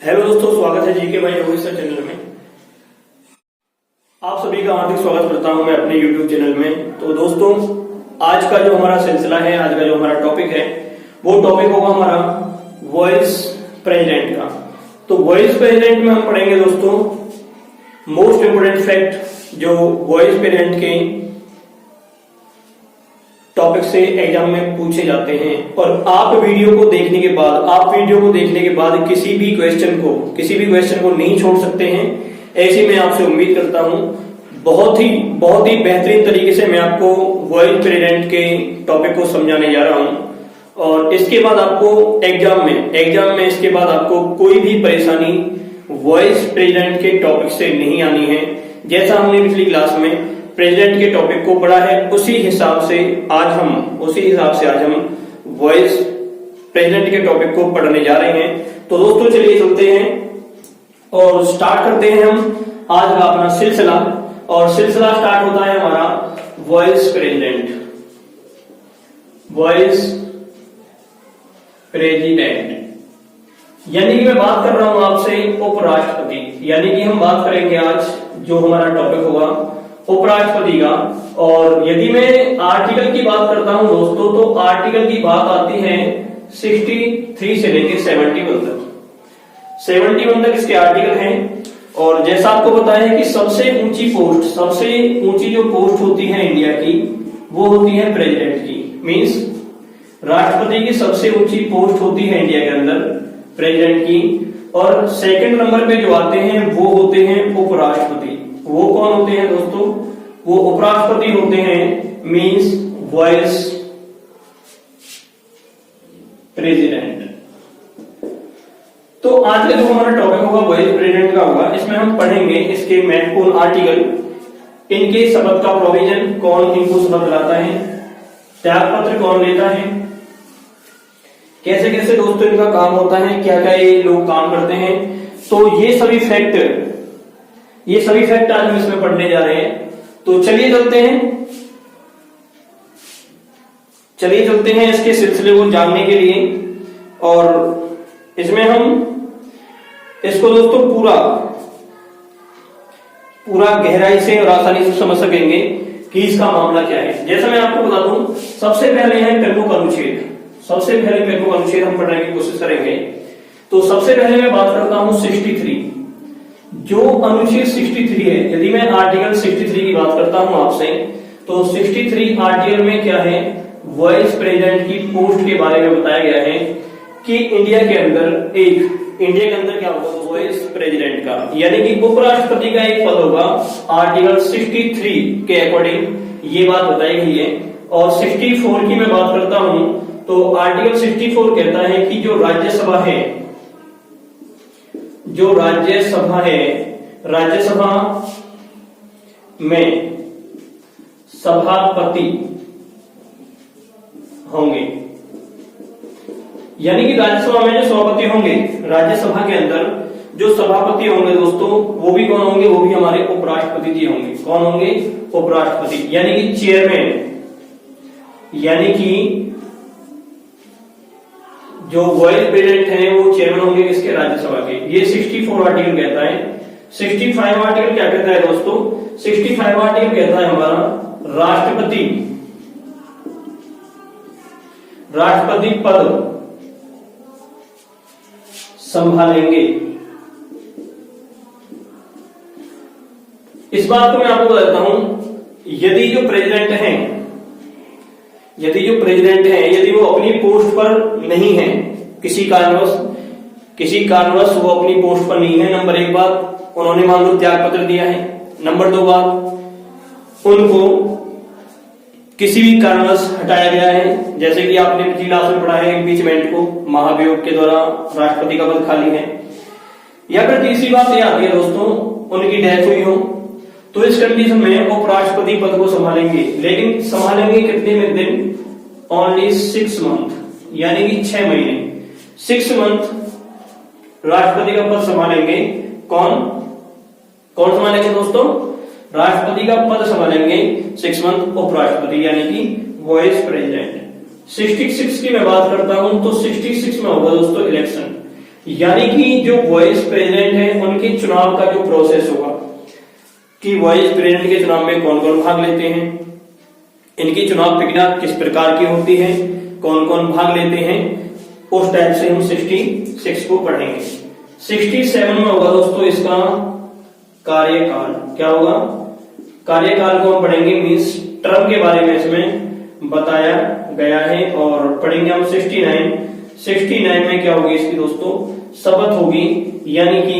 Hello दोस्तों, स्वागत है जीके भाई रोहित सर चैनल में। आप सभी का हार्दिक स्वागत करता हूं मैं अपने यूट्यूब चैनल में। तो दोस्तों, आज का जो हमारा सिलसिला है, आज का जो हमारा टॉपिक है, वो टॉपिक होगा हमारा वाइस प्रेसिडेंट का। तो वाइस प्रेसिडेंट में हम पढ़ेंगे दोस्तों मोस्ट इंपोर्टेंट फैक्ट जो वाइस प्रेसिडेंट के टॉपिक से एग्जाम में पूछे जाते हैं। और आप वीडियो को देखने के बाद किसी भी क्वेश्चन को नहीं छोड़ सकते हैं, ऐसी मैं आपसे उम्मीद करता हूं। बहुत ही बेहतरीन तरीके से मैं आपको वाइस प्रेसिडेंट के टॉपिक को समझाने जा रहा हूं। और इसके बाद आपको एग्जाम में इसके बाद आपको कोई भी परेशानी वाइस प्रेसिडेंट के टॉपिक से नहीं आनी है। जैसा हमने पिछली क्लास में प्रेसिडेंट के टॉपिक को पढ़ा है, उसी हिसाब से आज हम वाइस प्रेसिडेंट के टॉपिक को पढ़ने जा रहे हैं। तो दोस्तों चलिए चलते हैं और स्टार्ट करते हैं हम आज का अपना सिलसिला। और सिलसिला स्टार्ट होता है हमारा वाइस प्रेसिडेंट। यानी कि मैं बात कर रहा हूं आपसे उपराष्ट्रपति, यानी कि हम बात करेंगे आज जो हमारा टॉपिक होगा उपराष्ट्रपति का। और यदि मैं आर्टिकल की बात करता हूं दोस्तों, तो आर्टिकल की बात आती है 63 से लेकर 71 तक। 71 तक इसके आर्टिकल हैं। और जैसा आपको पता है कि सबसे ऊंची जो पोस्ट होती है इंडिया की, वो होती है प्रेसिडेंट की। मींस राष्ट्रपति की सबसे ऊंची पोस्ट होती है इंडिया के अंदर प्रेसिडेंट की। और सेकंड नंबर पे जो आते हैं वो होते हैं उपराष्ट्रपति। वो कौन होते हैं दोस्तों? वो उपराष्ट्रपति होते हैं, मींस वाइस प्रेसिडेंट। तो आज का जो हमारा टॉपिक होगा वाइस प्रेसिडेंट का होगा। इसमें हम पढ़ेंगे इसके महत्वपूर्ण आर्टिकल, इनके शपथ का प्रोविजन, कौन इनको शपथ दिलाता है, त्यागपत्र कौन लेता है, कैसे कैसे दोस्तों इनका काम होता है, क्या क्या ये लोग काम करते हैं। तो ये सभी फैक्ट आज हम इसमें पढ़ने जा रहे हैं। तो चलिए चलते हैं इसके सिलसिले को जानने के लिए। और इसमें हम इसको दोस्तों पूरा गहराई से और आसानी से समझ सकेंगे कि इसका मामला क्या है। जैसा मैं आपको बता दूं, सबसे पहले है प्रमुख अनुच्छेद हम पढ़ने की कोशिश करेंगे। तो सबसे पहले मैं बात करता हूं 63, जो अनुच्छेद 63 है। यदि मैं आर्टिकल 63 की बात करता हूं आपसे, तो 63 आर्टिकल में क्या है, वाइस प्रेसिडेंट की पोस्ट के बारे में बताया गया है कि इंडिया के अंदर क्या होगा, वाइस प्रेसिडेंट का, यानी कि उपराष्ट्रपति का एक पद होगा। आर्टिकल 63 के अकॉर्डिंग ये बात बताई गई है। और 64 की मैं बात करता हूं, तो आर्टिकल 64 कहता है कि जो राज्यसभा में सभापति होंगे, यानी कि राज्यसभा में जो सभापति होंगे, राज्यसभा के अंदर जो सभापति होंगे दोस्तों, वो भी कौन होंगे, वो भी हमारे उपराष्ट्रपति जी होंगे। कौन होंगे? उपराष्ट्रपति, यानी कि चेयरमैन, यानी कि जो वाइस प्रेसिडेंट हैं वो चेयरमैन होंगे किसके, राज्यसभा के। ये 64 आर्टिकल कहता है। 65 आर्टिकल क्या कहता है दोस्तों? 65 आर्टिकल कहता है हमारा राष्ट्रपति पद संभालेंगे। इस बात को मैं आपको बताता हूं, यदि जो प्रेसिडेंट हैं, यदि वो अपनी पोस्ट पर नहीं है, किसी कारणवश वो अपनी पोस्ट पर नहीं है, नंबर 1 बात, उन्होंने मान लो त्याग पत्र दिया है। नंबर 2 बात, उनको किसी भी कारणवश हटाया गया है, जैसे कि आपने पिछली क्लास में पढ़ा है इम्पीचमेंट को, महाभियोग के द्वारा राष्ट्रपति का पद खाली है। या फिर तीसरी बात यह आती है दोस्तों, उनकी डेथ हुई हो, तो इस कंडीशन में उपराष्ट्रपति पद को संभालेंगे। लेकिन संभालेंगे कितने दिन? ओनली 6 मंथ, यानी कि 6 महीने। 6 मंथ राष्ट्रपति का पद संभालेंगे। कौन संभालेंगे दोस्तों? राष्ट्रपति का पद संभालेंगे 6 मंथ उपराष्ट्रपति, यानी कि वाइस प्रेसिडेंट। 66 की मैं बात करता हूं, तो 66 में होगा दोस्तों इलेक्शन। यानी कि जो वाइस प्रेसिडेंट है उनके चुनाव का जो प्रोसेस होगा कि वाइस प्रेसिडेंट के चुनाव में कौन कौन भाग लेते हैं, इनकी चुनाव प्रक्रिया किस प्रकार की होती है, कौन कौन भाग लेते हैं, उस टाइप से हम 66 को पढ़ेंगे। 67 में होगा दोस्तों इसका कार्यकाल। क्या होगा? कार्यकाल को हम पढ़ेंगे, मीन्स टर्म के बारे में इसमें बताया गया है। और पढ़ेंगे हम 69 में क्या होगी इसकी दोस्तों? शपथ होगी, यानी कि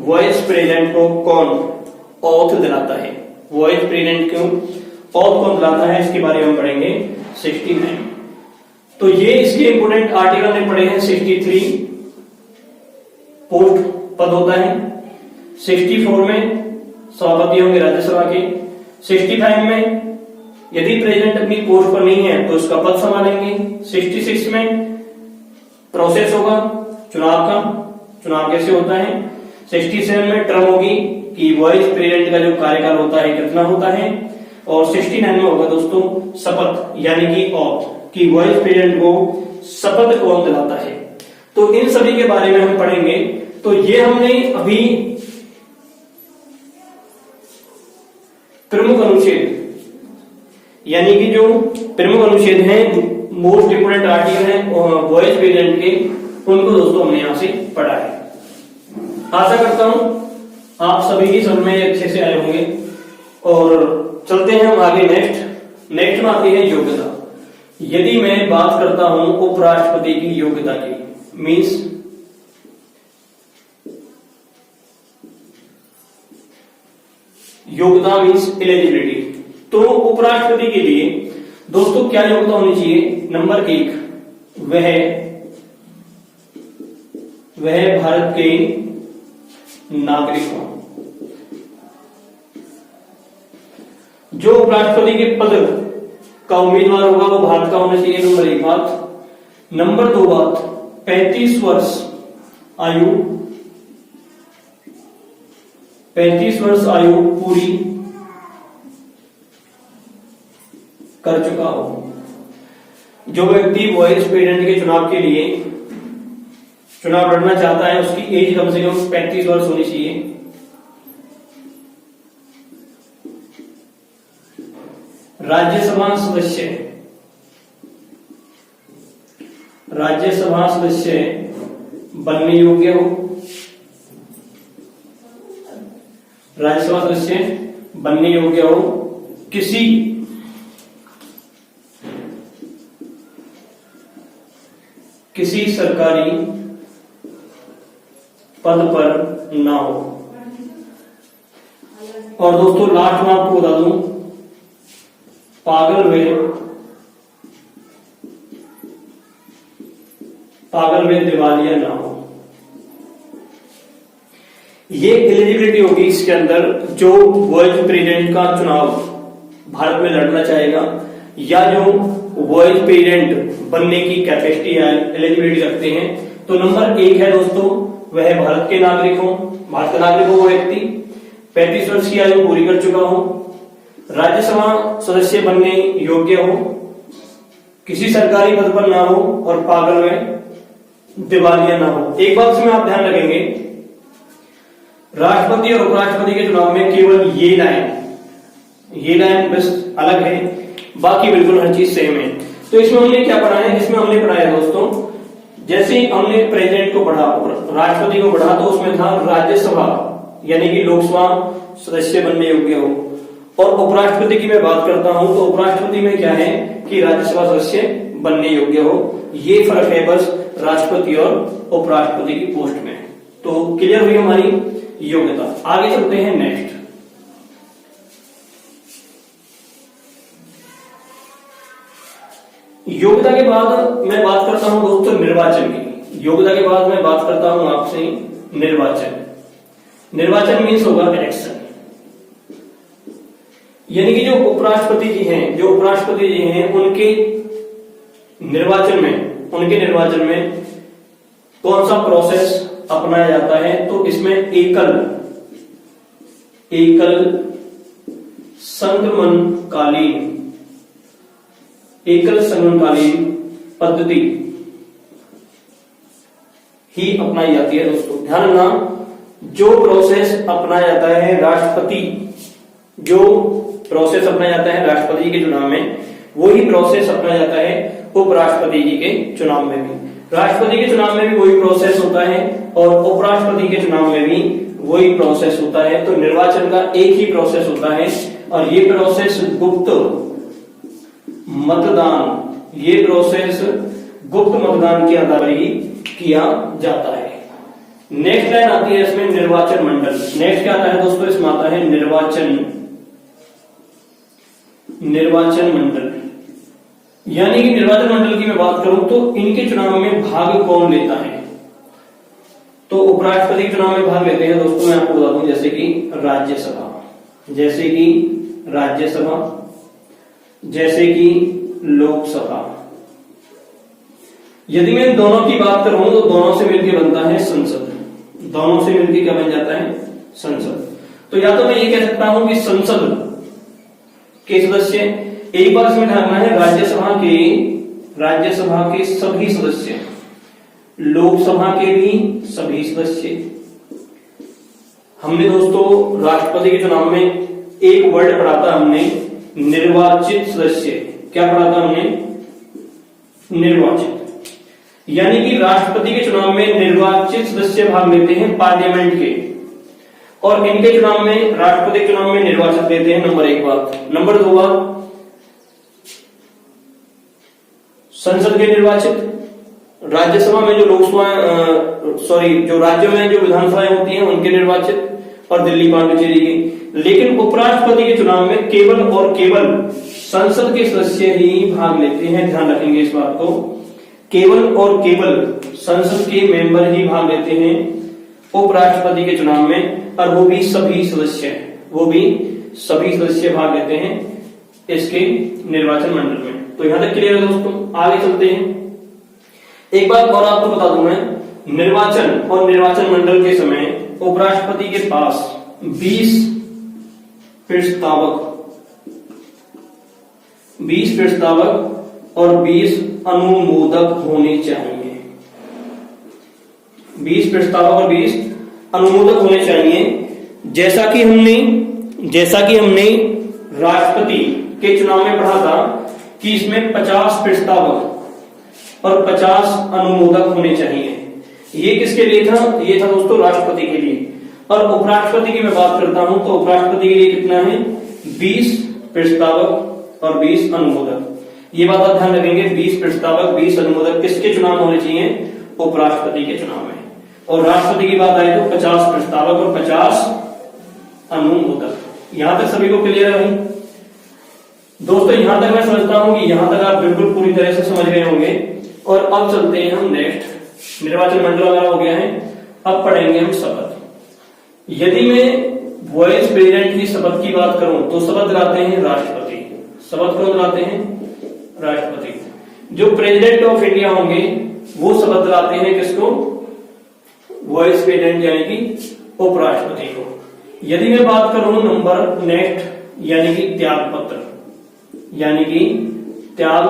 वाइस प्रेसिडेंट को कौन ऑथ दिलाता है, वाइस प्रेसिडेंट को ऑथ कौन दिलाता है, इसके बारे में हम पढ़ेंगे 69। तो ये इसके इंपोर्टेंट आर्टिकल में पढ़े हैं। 63 पोस्ट पद होता है, 64 में सभापति होंगे राज्यसभा के, 65 में यदि प्रेसिडेंट अपनी पोस्ट पर नहीं है तो उसका पद संभालेंगे, 66 में प्रोसेस होगा चुनाव का, चुनाव कैसे होता है, 67 में टर्म होगी कि वाइस प्रेसिडेंट का जो कार्यकाल होता है कितना होता है, और 69 में होगा दोस्तों शपथ, यानी कि ऑथ, कि वाइस प्रेसिडेंट को शपथ कौन दिलाता है। तो इन सभी के बारे में हम पढ़ेंगे। तो ये हमने अभी प्रमुख अनुच्छेद, यानी कि जो प्रमुख अनुच्छेद हैं, मोस्ट इंपोर्टेंट आर्टिकल है वाइस प्रेसिडेंट के, उनको दोस्तों हमने यहां से पढ़ा है। आशा करता हूं आप सभी की समझ में अच्छे से आए होंगे। और चलते हैं हम आगे। नेक्स्ट में आती है योग्यता। यदि मैं बात करता हूं उपराष्ट्रपति की योग्यता की, मीन्स योग्यता मीन्स एलिजिबिलिटी, तो उपराष्ट्रपति के लिए दोस्तों क्या योग्यता होनी चाहिए? नंबर 1, वह भारत के नागरिक हो। जो उपराष्ट्रपति के पद का उम्मीदवार होगा वो भारत का होना चाहिए, नंबर 1 बात। नंबर 2 बात, 35 वर्ष आयु पूरी कर चुका हो। जो व्यक्ति वाइस प्रेसिडेंट के चुनाव के लिए चुनाव लड़ना चाहता है उसकी एज कम से कम 35 वर्ष होनी चाहिए। राज्यसभा सदस्य बनने योग्य हो, राज्यसभा सदस्य बनने योग्य हो, किसी सरकारी पद पर ना हो। और दोस्तों लास्ट में आपको बता दूं, पागल व दिवालिया ना हो। ये एलिजिबिलिटी होगी इसके अंदर, जो वाइस प्रेसिडेंट का चुनाव भारत में लड़ना चाहेगा या जो वाइस प्रेसिडेंट बनने की कैपेसिटी या एलिजिबिलिटी रखते हैं। तो नंबर 1 है दोस्तों, वह भारत के नागरिक हो, भारत का नागरिक हो वो व्यक्ति, 35 वर्ष की आयु पूरी कर चुका हो, राज्यसभा सदस्य बनने योग्य हो, किसी सरकारी पद पर ना हो और पागल में दिवालिया ना हो। एक बात से में आप ध्यान रखेंगे, राष्ट्रपति और उपराष्ट्रपति के चुनाव में केवल ये लाइन बस अलग है, बाकी बिल्कुल हर चीज सेम है। तो इसमें हमने क्या पढ़ा है? इसमें हमने पढ़ा है दोस्तों, जैसे हमने प्रेसिडेंट को पढ़ा, राष्ट्रपति को पढ़ा, तो उसमें था राज्यसभा यानी कि लोकसभा सदस्य बनने योग्य हो। और उपराष्ट्रपति की मैं बात करता हूं तो उपराष्ट्रपति में क्या है कि राज्यसभा सदस्य बनने योग्य हो। ये फर्क है बस राष्ट्रपति और उपराष्ट्रपति की पोस्ट में। तो क्लियर हुई हमारी योग्यता। आगे चलते हैं नेक्स्ट। योग्यता के बाद मैं बात करता हूं दोस्तों निर्वाचन की। योग्यता के बाद मैं बात करता हूं आपसे निर्वाचन मीन्स होगा इलेक्शन। यानी कि जो उपराष्ट्रपति जी हैं उनके निर्वाचन में कौन सा प्रोसेस अपनाया जाता है? तो इसमें एकल संक्रमणकालीन पद्धति ही अपनाई जाती है। दोस्तों ध्यान रखना, जो प्रोसेस अपनाया जाता है राष्ट्रपति, जो प्रोसेस अपनाया जाता है राष्ट्रपति के चुनाव में, वही प्रोसेस अपनाया जाता है उपराष्ट्रपति जी के चुनाव में भी। राष्ट्रपति के चुनाव में भी वही प्रोसेस होता है और उपराष्ट्रपति के चुनाव में भी वही प्रोसेस होता है। तो निर्वाचन का एक ही प्रोसेस होता है और ये प्रोसेस गुप्त मतदान, ये प्रोसेस गुप्त मतदान के आधार पर ही किया जाता है। नेक्स्ट लाइन आती है इसमें निर्वाचन मंडल। नेक्स्ट क्या आता है दोस्तों, इसमें आता है निर्वाचन मंडल। यानी कि निर्वाचन मंडल की मैं बात करूं तो इनके चुनाव में भाग कौन लेता है? तो उपराष्ट्रपति के चुनाव में भाग लेते हैं दोस्तों, मैं आपको बता दूं, जैसे कि राज्यसभा, जैसे कि राज्यसभा, जैसे कि लोकसभा। यदि मैं दोनों की बात करूं तो दोनों से मिलकर बनता है संसद। दोनों से मिलकर क्या बन जाता है? संसद। तो या तो मैं ये कह सकता हूं कि संसद के सदस्य, एक बार इसमें ध्यान रखना है, राज्यसभा के सभी सदस्य, लोकसभा के भी सभी सदस्य। हमने दोस्तों राष्ट्रपति के चुनाव में एक वर्ड पढ़ा था, हमने निर्वाचित सदस्य। क्या पढ़ा था हमने? निर्वाचित। यानी कि राष्ट्रपति के चुनाव में निर्वाचित सदस्य भाग लेते हैं पार्लियामेंट के, और इनके चुनाव में, राष्ट्रपति के चुनाव में निर्वाचित लेते हैं। नंबर एक बात। नंबर दो बात, संसद के निर्वाचित, राज्यसभा में जो जो राज्यों में जो विधानसभाएं होती हैं उनके निर्वाचित, और दिल्ली पांडिचेरी की। लेकिन उपराष्ट्रपति के चुनाव में केवल और केवल संसद के सदस्य ही भाग लेते हैं। ध्यान रखेंगे इस बात को, केवल और केवल संसद के मेंबर ही भाग लेते हैं उपराष्ट्रपति के चुनाव में, और वो भी सभी सदस्य भाग लेते हैं इसके निर्वाचन मंडल में। तो यहां तक क्लियर है दोस्तों। आगे चलते हैं। एक बात और आपको बता दूं मैं, निर्वाचन और निर्वाचन मंडल के समय उपराष्ट्रपति के पास 20 प्रस्तावक और 20 अनुमोदक होने चाहिए। 20 प्रस्तावक और 20 अनुमोदक होने चाहिए। जैसा कि हमने राष्ट्रपति के चुनाव में पढ़ा था कि इसमें 50 प्रस्तावक और 50 अनुमोदक होने चाहिए। ये किसके लिए था? ये था दोस्तों राष्ट्रपति के लिए। और उपराष्ट्रपति की मैं बात करता हूं तो उपराष्ट्रपति के लिए कितना है? 20 प्रस्तावक और 20 अनुमोदक। ये बात आप ध्यान रखेंगे, 20 प्रस्तावक 20 अनुमोदक किसके चुनाव होने चाहिए? उपराष्ट्रपति के चुनाव में। और राष्ट्रपति की बात आए तो 50 प्रस्तावक और 50 अनुमोदक। यहां तक सभी को क्लियर है भाई? दोस्तों यहां तक मैं समझता हूं कि यहां तक आप बिल्कुल पूरी तरह से समझ गए होंगे। और अब चलते हैं हम नेक्स्ट। निर्वाचन मंडल वगैरह हो गया है, अब पढ़ेंगे हम शपथ। यदि मैं वाइस प्रेसिडेंट की शपथ की बात करूं तो शपथ दिलाते हैं राष्ट्रपति। शपथ कौन दिलाते हैं? राष्ट्रपति। जो प्रेसिडेंट ऑफ इंडिया होंगे वो शपथ दिलाते हैं किसको? वाइस प्रेसिडेंट यानी कि उपराष्ट्रपति को। यदि मैं बात करूं नंबर नेक्स्ट, यानी कि त्याग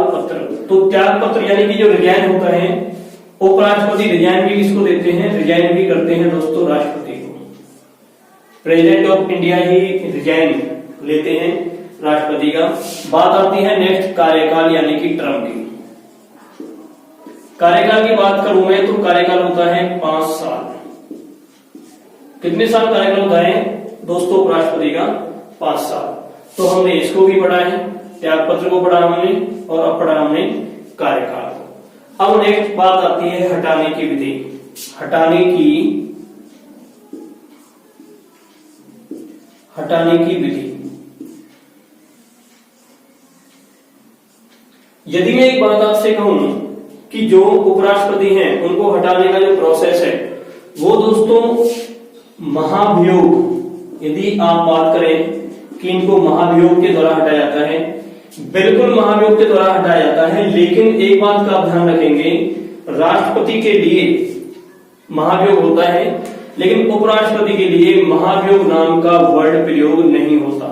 पत्र, तो त्याग पत्र यानी कि जो रिजाइन होता है, उपराष्ट्रपति रिजाइन भी किसको देते हैं? रिजाइन भी करते हैं दोस्तों राष्ट्रपति को। President of India he resign लेते हैं राष्ट्रपति का। बात आती है नेक्स्ट कार्यकाल यानी कि टर्म की। कार्यकाल की बात करूं मैं तो कार्यकाल होता है 5 साल। कितने साल कार्यकाल होता है दोस्तों उपराष्ट्रपति का? 5 साल। तो हमने इसको भी पढ़ा है, त्याग पत्र को पढ़ा हमने, और अब पढ़ा हमने कार्यकाल को। अब नेक्स्ट बात आती है हटाने की विधि। हटाने की विधि। यदि मैं एक बात आपसे कहूं कि जो उपराष्ट्रपति हैं उनको हटाने का जो प्रोसेस है वो दोस्तों महाभियोग, यदि आप बात करें कि इनको महाभियोग के द्वारा हटाया जाता है, बिल्कुल महाभियोग के द्वारा हटाया जाता है। लेकिन एक बात का आप ध्यान रखेंगे, राष्ट्रपति के लिए महाभियोग होता है लेकिन उपराष्ट्रपति के लिए महाभियोग नाम का वर्ड प्रयोग नहीं होता।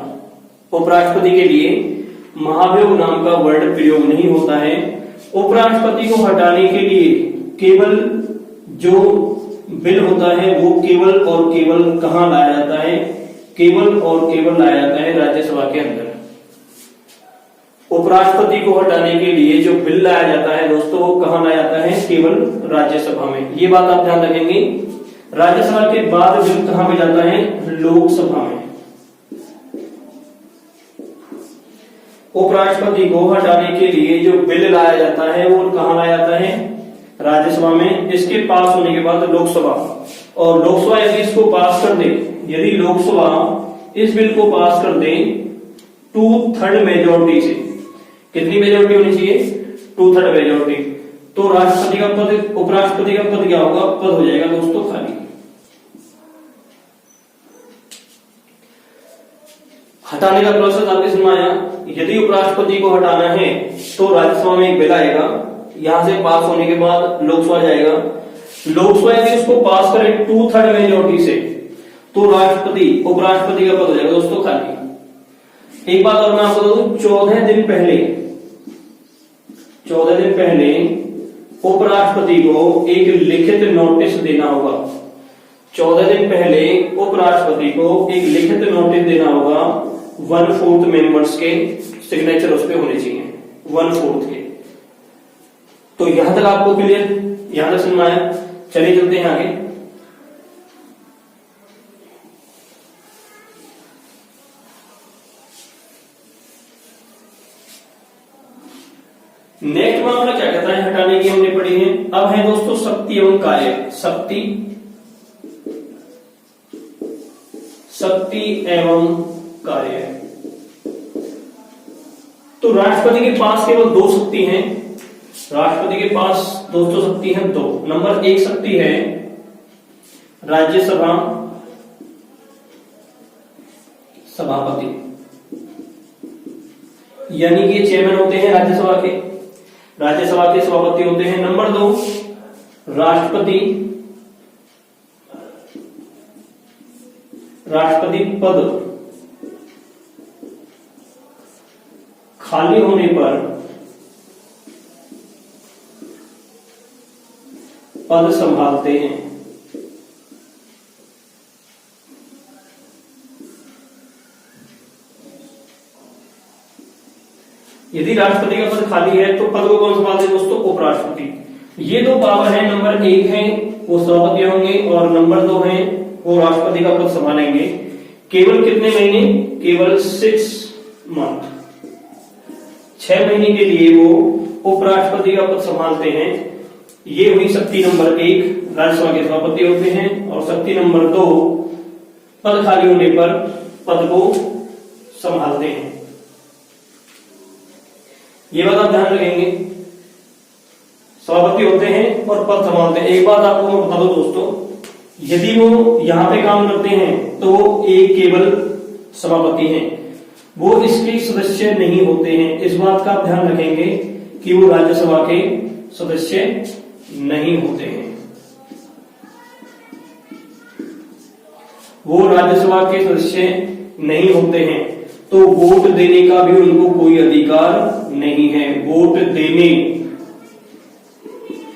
उपराष्ट्रपति के लिए महाभियोग नाम का वर्ड प्रयोग नहीं होता है। उपराष्ट्रपति को हटाने के लिए केवल जो बिल होता है वो केवल और केवल कहां लाया जाता है? केवल और केवल लाया जाता है राज्यसभा के अंदर। उपराष्ट्रपति को हटाने के लिए जो बिल लाया जाता है दोस्तों, वो कहां लाया जाता है? केवल राज्यसभा में। ये बात आप ध्यान रखेंगे। राज्यसभा के बाद बिल कहां पे जाता है? लोकसभा में। उपराष्ट्रपति को हटाने के लिए जो बिल लाया जाता है वो कहां लाया जाता है? राज्यसभा में। इसके पास होने के बाद लोकसभा, और लोकसभा यदि इसको पास कर दे, यदि लोकसभा इस बिल को पास कर दे 2/3 मेजोरिटी से, कितनी मेजोरिटी होनी चाहिए? 2/3 मेजोरिटी, तो राष्ट्रपति का पद, उपराष्ट्रपति का पद क्या होगा? पद हो जाएगा दोस्तों खाली। हटाने का प्रोसेस आपके समझ में आया? यदि उपराष्ट्रपति को हटाना है तो राज्यसभा में एक बिल आएगा, यहां से पास होने के बाद लोकसभा जाएगा। लोकसभा यदि उसको पास करे 2/3 मेजोरिटी से, तो राष्ट्रपति, उपराष्ट्रपति का पद हो जाएगा दोस्तों खाली। एक बात और मैं आपको बता दूं, 14 दिन पहले उपराष्ट्रपति को एक लिखित नोटिस देना होगा। 14 दिन पहले उपराष्ट्रपति को एक लिखित नोटिस देना होगा। 1/4 मेंबर्स के सिग्नेचर उस पर होने चाहिए, 1/4 के। तो यहां तक आपको क्लियर, यहां तक समझ में आया? चलिए चलते हैं आगे। नेक्स्ट मामला क्या कहता है? हटाने की हमने पढ़ी है। अब है दोस्तों शक्ति एवं कार्य। शक्ति एवं कार्य। तो राष्ट्रपति के पास केवल 2 शक्ति हैं। राष्ट्रपति के पास दोस्तों शक्ति है 2। नंबर 1 शक्ति है राज्यसभा सभापति, यानी कि चेयरमैन होते हैं राज्यसभा के, राज्यसभा के सभापति होते हैं। नंबर 2 राष्ट्रपति, राष्ट्रपति पद खाली होने पर पद संभालते हैं। यदि राष्ट्रपति का पद खाली है तो पद को कौन संभालते हैं दोस्तों? उपराष्ट्रपति। ये 2 पावर है। नंबर 1 है वो सभापति होंगे, और नंबर 2 है वो राष्ट्रपति का पद संभालेंगे। केवल कितने महीने? केवल 6 मंथ, 6 महीने के लिए वो उपराष्ट्रपति का पद संभालते हैं। ये हुई शक्ति नंबर 1, राज्यसभा के सभापति होते हैं। और शक्ति नंबर 2, पद खाली होने पर पद को संभालते हैं। ये बात आप ध्यान रखेंगे, सभापति होते हैं और पद संभालते हैं। एक बात आपको मैं बता दूं दोस्तों, यदि वो यहां पे काम करते हैं तो वो एक केवल सभापति हैं, वो इसके सदस्य नहीं होते हैं। इस बात का आप ध्यान रखेंगे कि वो राज्यसभा के सदस्य नहीं होते हैं। वो राज्यसभा के सदस्य नहीं होते हैं, तो वोट देने का भी उनको कोई अधिकार नहीं है। वोट देने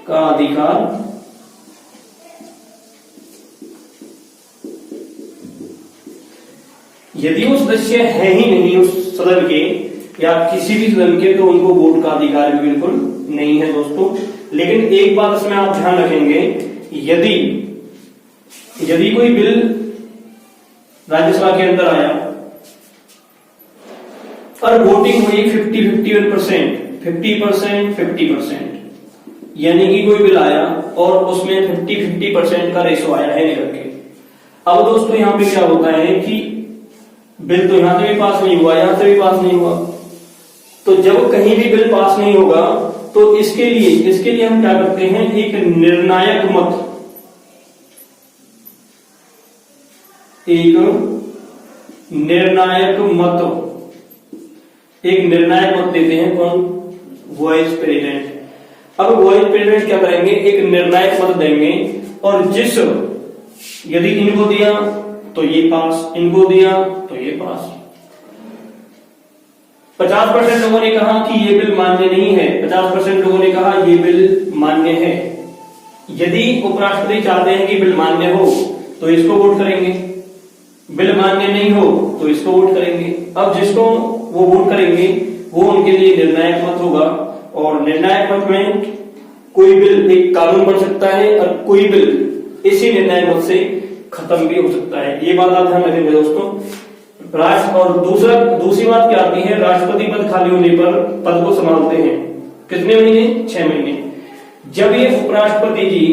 का अधिकार यदि वो सदस्य है ही नहीं उस सदन के या किसी भी सदन के, तो उनको वोट का अधिकार भी बिल्कुल नहीं है दोस्तों। लेकिन एक बात इसमें आप ध्यान रखेंगे, यदि कोई बिल राज्यसभा के अंदर आया और वोटिंग हुई 50% यानी कि कोई बिल आया और उसमें 50% का रेशो आया है निकल के। अब दोस्तों यहां पे क्या होता है कि बिल तो यहां से भी पास नहीं हुआ, यहां से भी पास नहीं हुआ, तो जब कहीं भी बिल पास नहीं होगा तो इसके लिए हम क्या करते हैं? एक निर्णायक मत देते हैं। कौन? Vice president. अब वाइस प्रेसिडेंट क्या करेंगे? एक निर्णायक मत देंगे, और यदि इनको दिया तो ये पास, इनको दिया तो ये पास। 50% लोगों ने कहा कि ये बिल मान्य नहीं है, 50% लोगों ने कहा ये बिल मान्य है। यदि उपराष्ट्रपति चाहते हैं कि बिल मान्य हो तो इसको वोट करेंगे, बिल मान्य नहीं हो तो इसको वोट करेंगे। अब जिसको वो वोट करेंगे वो उनके लिए निर्णायक मत होगा, और निर्णायक मत में कोई बिल एक कानून बन सकता है और कोई बिल इसी निर्णायक मत से खत्म भी हो सकता है। ये बात आप ध्यान रखेंगे दोस्तों। राष्ट्र और दूसरी बात क्या आती है, राष्ट्रपति पद खाली होने पर पद को संभालते हैं कितने महीने, 6 महीने। जब ये उपराष्ट्रपति जी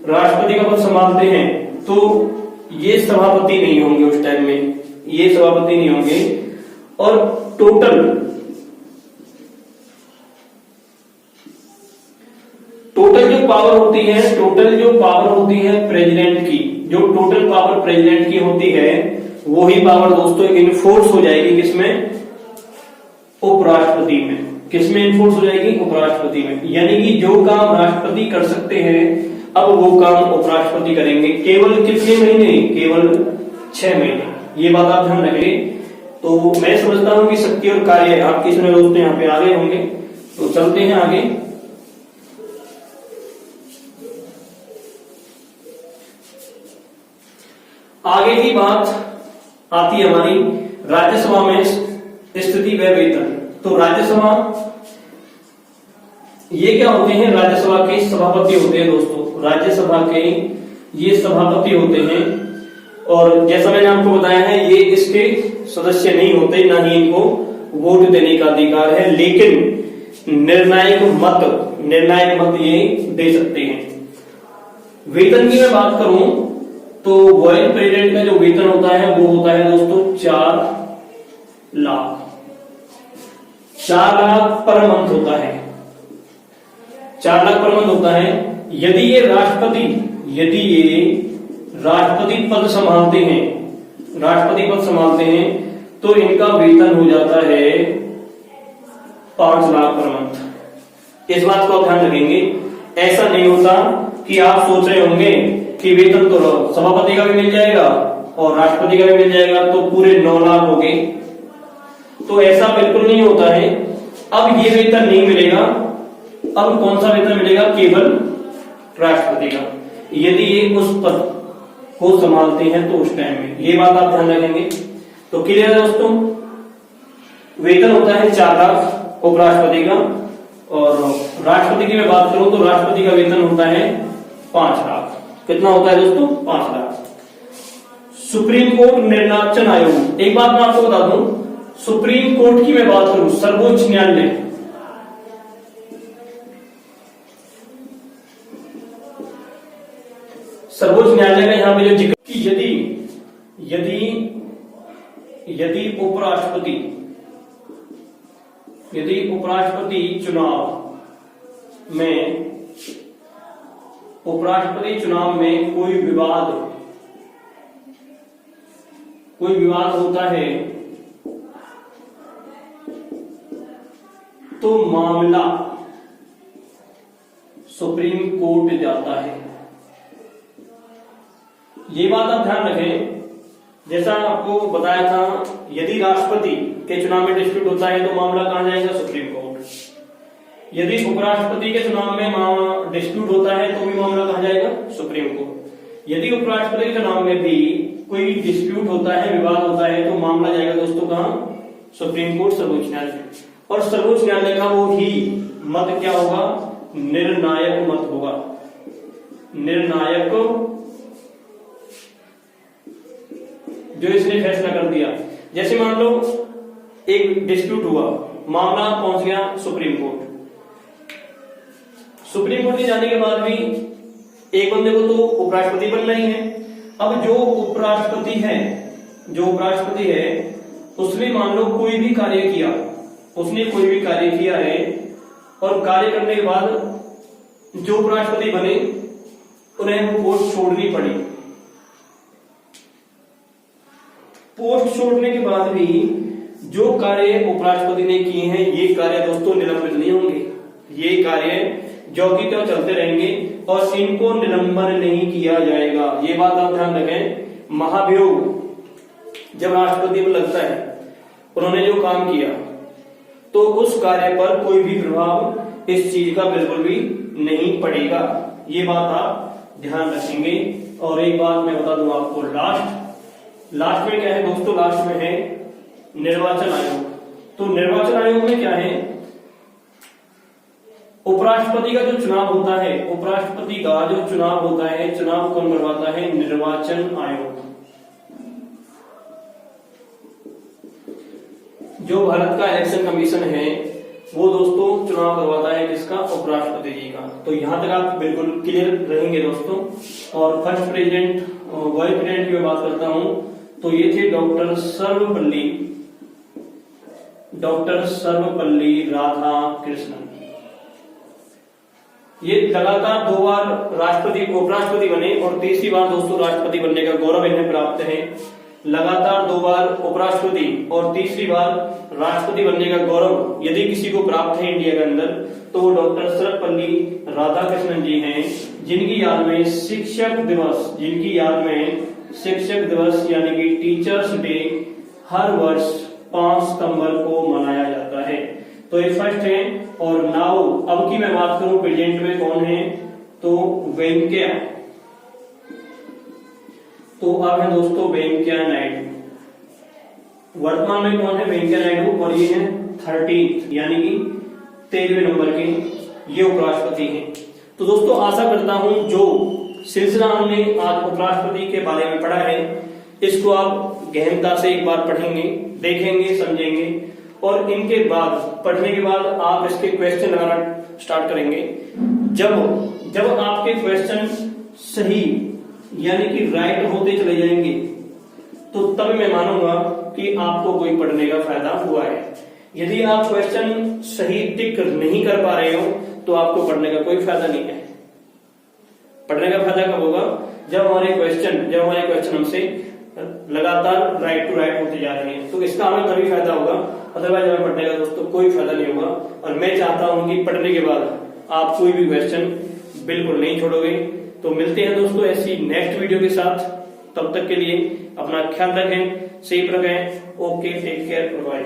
राष्ट्रपति का पद संभालते हैं तो ये सभापति नहीं होंगे, उस टाइम में ये सभापति नहीं होंगे, और टोटल जो पावर होती है प्रेसिडेंट की, जो टोटल पावर प्रेसिडेंट की होती है वो ही पावर दोस्तों इनफोर्स हो जाएगी किसमें, उपराष्ट्रपति में। किसमें इनफोर्स हो जाएगी, उपराष्ट्रपति में। यानी कि जो काम राष्ट्रपति कर सकते हैं अब वो काम उपराष्ट्रपति करेंगे। केवल कितने महीने, केवल 6 महीने। ये बात आप ध्यान रखेंगे। तो मैं समझता हूं कि शक्ति और कार्य आपके इसमें दोस्तों यहाँ पे आ गए होंगे, तो चलते हैं आगे। आगे की बात आती है हमारी राज्यसभा में स्थिति व वेतन। तो राज्यसभा ये क्या होते हैं, राज्यसभा के सभापति होते हैं दोस्तों। राज्यसभा के ये सभापति होते हैं, और जैसा मैंने आपको बताया है ये इसके सदस्य नहीं होते, ना ही इनको वोट देने का अधिकार है, लेकिन निर्णायक मत ये दे सकते हैं। वेतन की मैं बात करूं तो वाइस प्रेसिडेंट का जो वेतन होता है वो होता है दोस्तों 4 लाख। 4 लाख पर मंथ होता है, 4 लाख पर मंथ होता है। यदि ये राष्ट्रपति पद संभालते हैं तो इनका वेतन हो जाता है 5 लाख पर मंथ। इस बात को आप ध्यान रखेंगे। ऐसा नहीं होता कि आप सोच रहे होंगे कि वेतन तो सभापति का भी मिल जाएगा और राष्ट्रपति का भी मिल जाएगा तो पूरे 9 लाख हो गए, तो ऐसा बिल्कुल नहीं होता है। अब ये वेतन नहीं मिलेगा। अब कौन सा वेतन मिलेगा, केवल राष्ट्रपति का, यदि ये उस पद को संभालते हैं तो उस टाइम में। ये बात आप ध्यान रखेंगे। तो क्लियर है दोस्तों। वेतन होता है 4 लाख उपराष्ट्रपति का, और राष्ट्रपति की मैं बात करूं तो राष्ट्रपति का वेतन होता है 5 लाख। कितना होता है दोस्तों, 5 लाख। सुप्रीम कोर्ट निर्वाचन आयोग, एक बात मैं आपको बता दूं, सुप्रीम कोर्ट की मैं बात करूं, सर्वोच्च न्यायालय, सर्वोच्च न्यायालय का यहां पे जो जिक्र कि यदि उपराष्ट्रपति चुनाव में कोई विवाद होता है तो मामला सुप्रीम कोर्ट जाता है। ये बात आप ध्यान रखें। जैसा आपको बताया था, यदि राष्ट्रपति के चुनाव में डिस्प्यूट होता है तो मामला कहां जाएगा, सुप्रीम कोर्ट। यदि उपराष्ट्रपति के चुनाव में डिस्प्यूट होता है तो भी मामला कहां जाएगा, सुप्रीम कोर्ट। यदि उपराष्ट्रपति के चुनाव में भी कोई डिस्प्यूट होता है, विवाद होता है, तो मामला जाएगा दोस्तों कहां, सुप्रीम कोर्ट, सर्वोच्च न्यायालय। और सर्वोच्च न्यायालय का वो ही मत क्या होगा, निर्णायक मत होगा। निर्णायक जो इसने फैसला कर दिया। जैसे मान लो एक डिस्प्यूट हुआ, मामला पहुंच गया सुप्रीम कोर्ट। सुप्रीम कोर्ट में जाने के बाद भी एक बंदे को तो उपराष्ट्रपति बनना ही है। अब जो उपराष्ट्रपति है उसने मान लो कोई भी कार्य किया, है, और कार्य करने के बाद जो उपराष्ट्रपति बने उन्हें वो पोस्ट छोड़नी पड़ी। पोस्ट छोड़ने के बाद भी जो कार्य उपराष्ट्रपति ने किए हैं ये कार्य दोस्तों निलंबित नहीं होंगे। ये कार्य जो की त्यों चलते रहेंगे और इनको निलंबन नहीं किया जाएगा। ये बात आप ध्यान रखें। महाभियोग जब राष्ट्रपति को लगता है उन्होंने जो काम किया तो उस कार्य पर कोई भी प्रभाव इस चीज का बिल्कुल भी नहीं पड़ेगा। ये बात आप ध्यान रखेंगे। और एक बात मैं बता दूं आपको, लास्ट में क्या है दोस्तों, लास्ट में है निर्वाचन आयोग। तो निर्वाचन आयोग में क्या है, उपराष्ट्रपति का जो चुनाव होता है, उपराष्ट्रपति का जो चुनाव होता है, चुनाव कौन करवाता है, निर्वाचन आयोग। जो भारत का इलेक्शन कमीशन है वो दोस्तों चुनाव करवाता है किसका, उपराष्ट्रपति जी का। तो यहां तक आप बिल्कुल क्लियर रहेंगे दोस्तों। और फर्स्ट प्रेसिडेंट, वाइस प्रेसिडेंट की मैं बात करता हूं तो ये थे डॉक्टर सर्वपल्ली राधाकृष्णन। ये लगातार 2 बार उपराष्ट्रपति बने और तीसरी बार दोस्तों राष्ट्रपति बनने का गौरव इन्हें प्राप्त है। लगातार 2 बार उपराष्ट्रपति और तीसरी बार राष्ट्रपति बनने का गौरव यदि किसी को प्राप्त है इंडिया के अंदर तो वो डॉक्टर सर्वपल्ली राधाकृष्णन जी हैं, जिनकी याद में शिक्षक दिवस यानी कि टीचर्स डे हर वर्ष 5 सितंबर को मनाया जाता है। तो ये फर्स्ट है। और नाउ अब की मैं बात करूं प्रेजेंट में कौन है, तो वेंकैया। तो अब है दोस्तों वेंकैया नायडू। वर्तमान में कौन है, वेंकैया नायडू, और ये है 13 यानी कि 13वें नंबर के ये उपराष्ट्रपति हैं। तो दोस्तों आशा करता हूं जो सिलसिला हमने आज उपराष्ट्रपति के बारे में पढ़ा है इसको आप गहनता से एक बार पढ़ेंगे, देखेंगे, समझेंगे और इनके बाद पढ़ने के बाद आप इसके क्वेश्चन लगाना स्टार्ट करेंगे। जब आपके क्वेश्चन सही यानी कि राइट होते चले जाएंगे तो तब मैं मानूंगा कि आपको कोई पढ़ने का फायदा हुआ है। यदि आप क्वेश्चन सही टिक नहीं कर पा रहे हो तो आपको पढ़ने का कोई फायदा नहीं है। पढ़ने का फायदा कब होगा, जब हमारे क्वेश्चन हमसे लगातार राइट टू राइट होते जा रहे हैं, तो इसका हमें तभी फायदा होगा, अदरवाइज हमें पढ़ने का दोस्तों कोई फायदा नहीं होगा। और मैं चाहता हूं कि पढ़ने के बाद आप कोई भी क्वेश्चन बिल्कुल नहीं छोड़ोगे। तो मिलते हैं दोस्तों ऐसी नेक्स्ट वीडियो के साथ, तब तक के लिए अपना ख्याल रखें, सेफ रखें। Okay, take care, bye.